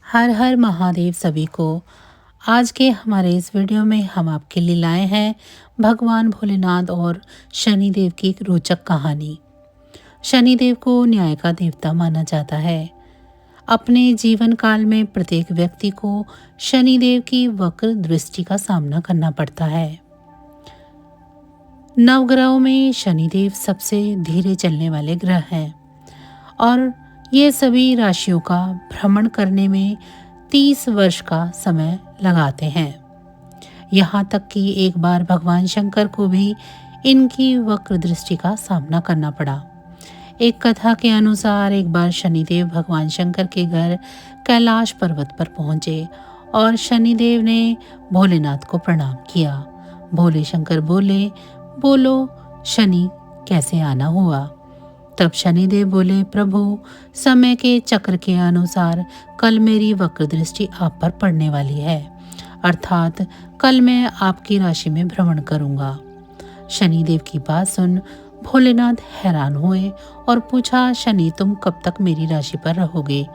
हर हर महादेव सभी को। आज के हमारे इस वीडियो में हम आपके लिए लाए हैं भगवान भोलेनाथ और शनिदेव की एक रोचक कहानी। शनिदेव को न्याय का देवता माना जाता है। अपने जीवन काल में प्रत्येक व्यक्ति को शनिदेव की वक्र दृष्टि का सामना करना पड़ता है। नवग्रहों में शनिदेव सबसे धीरे चलने वाले ग्रह हैं और ये सभी राशियों का भ्रमण करने में 30 वर्ष का समय लगाते हैं। यहाँ तक कि एक बार भगवान शंकर को भी इनकी वक्र दृष्टि का सामना करना पड़ा। एक कथा के अनुसार एक बार शनिदेव भगवान शंकर के घर कैलाश पर्वत पर पहुंचे और शनिदेव ने भोलेनाथ को प्रणाम किया। भोले शंकर बोले, बोलो शनि, कैसे आना हुआ? तब शनिदेव बोले, प्रभु, समय के चक्र के अनुसार कल मेरी वक्र दृष्टि आप पर पड़ने वाली है, अर्थात कल मैं आपकी राशि में भ्रमण करूंगा। शनिदेव की बात सुन भोलेनाथ हैरान हुए और पूछा, शनि, तुम कब तक मेरी राशि पर रहोगे?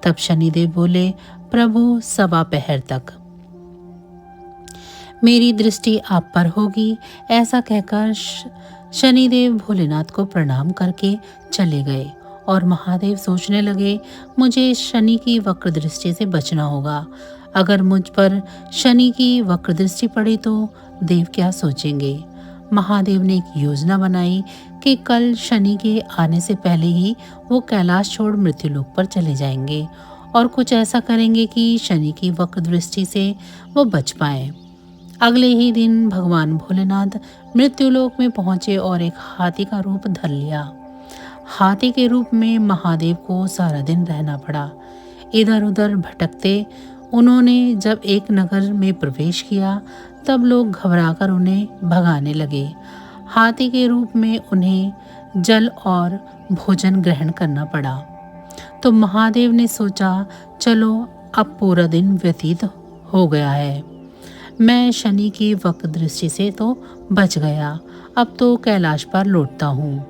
तब शनिदेव बोले, प्रभु, 1.25 पहर तक मेरी दृष्टि आप पर होगी। ऐसा कहकर शनिदेव भोलेनाथ को प्रणाम करके चले गए और महादेव सोचने लगे, मुझे शनि की वक्र दृष्टि से बचना होगा। अगर मुझ पर शनि की वक्र दृष्टि पड़ी तो देव क्या सोचेंगे? महादेव ने एक योजना बनाई कि कल शनि के आने से पहले ही वो कैलाश छोड़ मृत्युलोक पर चले जाएंगे और कुछ ऐसा करेंगे कि शनि की वक्र दृष्टि से वो बच पाए। अगले ही दिन भगवान भोलेनाथ मृत्युलोक में पहुंचे और एक हाथी का रूप धर लिया। हाथी के रूप में महादेव को सारा दिन रहना पड़ा। इधर उधर भटकते उन्होंने जब एक नगर में प्रवेश किया तब लोग घबराकर उन्हें भगाने लगे। हाथी के रूप में उन्हें जल और भोजन ग्रहण करना पड़ा। तो महादेव ने सोचा, चलो अब पूरा दिन व्यतीत हो गया है, मैं शनि की वक्र दृष्टि से तो बच गया, अब तो कैलाश पर लौटता हूँ।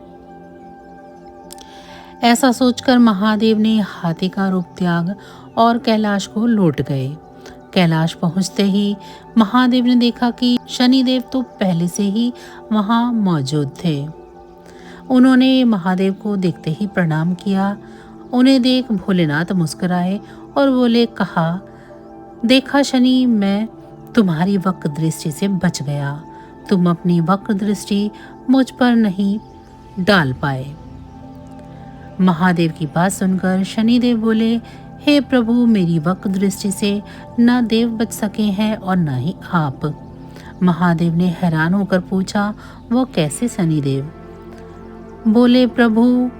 ऐसा सोचकर महादेव ने हाथी का रूप त्याग और कैलाश को लौट गए। कैलाश पहुँचते ही महादेव ने देखा कि शनिदेव तो पहले से ही वहाँ मौजूद थे। उन्होंने महादेव को देखते ही प्रणाम किया। उन्हें देख भोलेनाथ मुस्कुराए और बोले, कहा, देखा शनि, मैं तुम्हारी वक्र दृष्टि से बच गया। तुम अपनी वक्र दृष्टि मुझ पर नहीं डाल पाए। महादेव की बात सुनकर शनिदेव बोले, हे प्रभु, मेरी वक्र दृष्टि से न देव बच सके हैं और न ही आप। महादेव ने हैरान होकर पूछा, वो कैसे? शनिदेव बोले, प्रभु,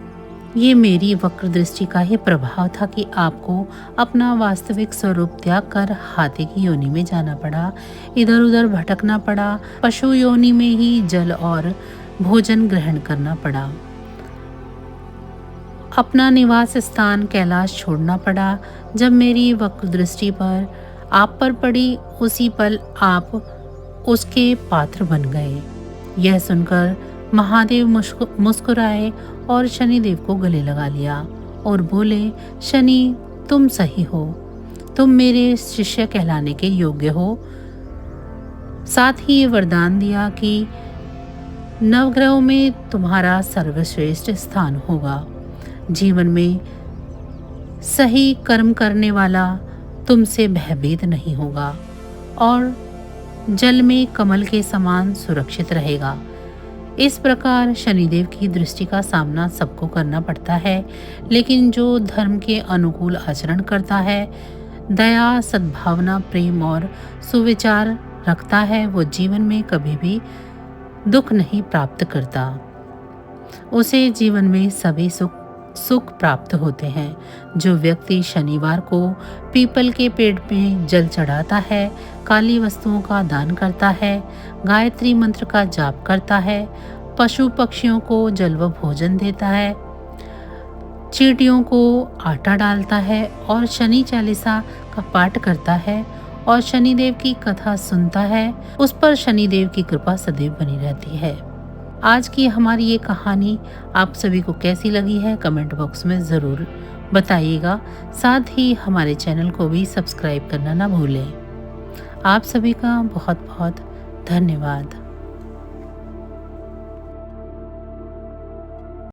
ये मेरी वक्र दृष्टि का ही प्रभाव था कि आपको अपना वास्तविक स्वरूप त्याग कर हाथी की योनि में जाना पड़ा, इधर उधर भटकना पड़ा, पशु योनि में ही जल और भोजन ग्रहण करना पड़ा, अपना निवास स्थान कैलाश छोड़ना पड़ा। जब मेरी वक्र दृष्टि पर आप पर पड़ी उसी पल आप उसके पात्र बन गए। यह सुनकर महादेव मुस्कुराए और शनिदेव को गले लगा लिया और बोले, शनि, तुम सही हो, तुम मेरे शिष्य कहलाने के योग्य हो। साथ ही ये वरदान दिया कि नवग्रहों में तुम्हारा सर्वश्रेष्ठ स्थान होगा। जीवन में सही कर्म करने वाला तुमसे भयभीत नहीं होगा और जल में कमल के समान सुरक्षित रहेगा। इस प्रकार शनिदेव की दृष्टि का सामना सबको करना पड़ता है, लेकिन जो धर्म के अनुकूल आचरण करता है, दया, सद्भावना, प्रेम और सुविचार रखता है, वो जीवन में कभी भी दुख नहीं प्राप्त करता। उसे जीवन में सभी सुख प्राप्त होते हैं। जो व्यक्ति शनिवार को पीपल के पेड़ में जल चढ़ाता है, काली वस्तुओं का दान करता है, गायत्री मंत्र का जाप करता है, पशु पक्षियों को जल व भोजन देता है, चींटियों को आटा डालता है और शनि चालीसा का पाठ करता है और शनिदेव की कथा सुनता है, उस पर शनिदेव की कृपा सदैव बनी रहती है। आज की हमारी ये कहानी आप सभी को कैसी लगी है कमेंट बॉक्स में ज़रूर बताइएगा। साथ ही हमारे चैनल को भी सब्सक्राइब करना ना भूलें। आप सभी का बहुत बहुत धन्यवाद।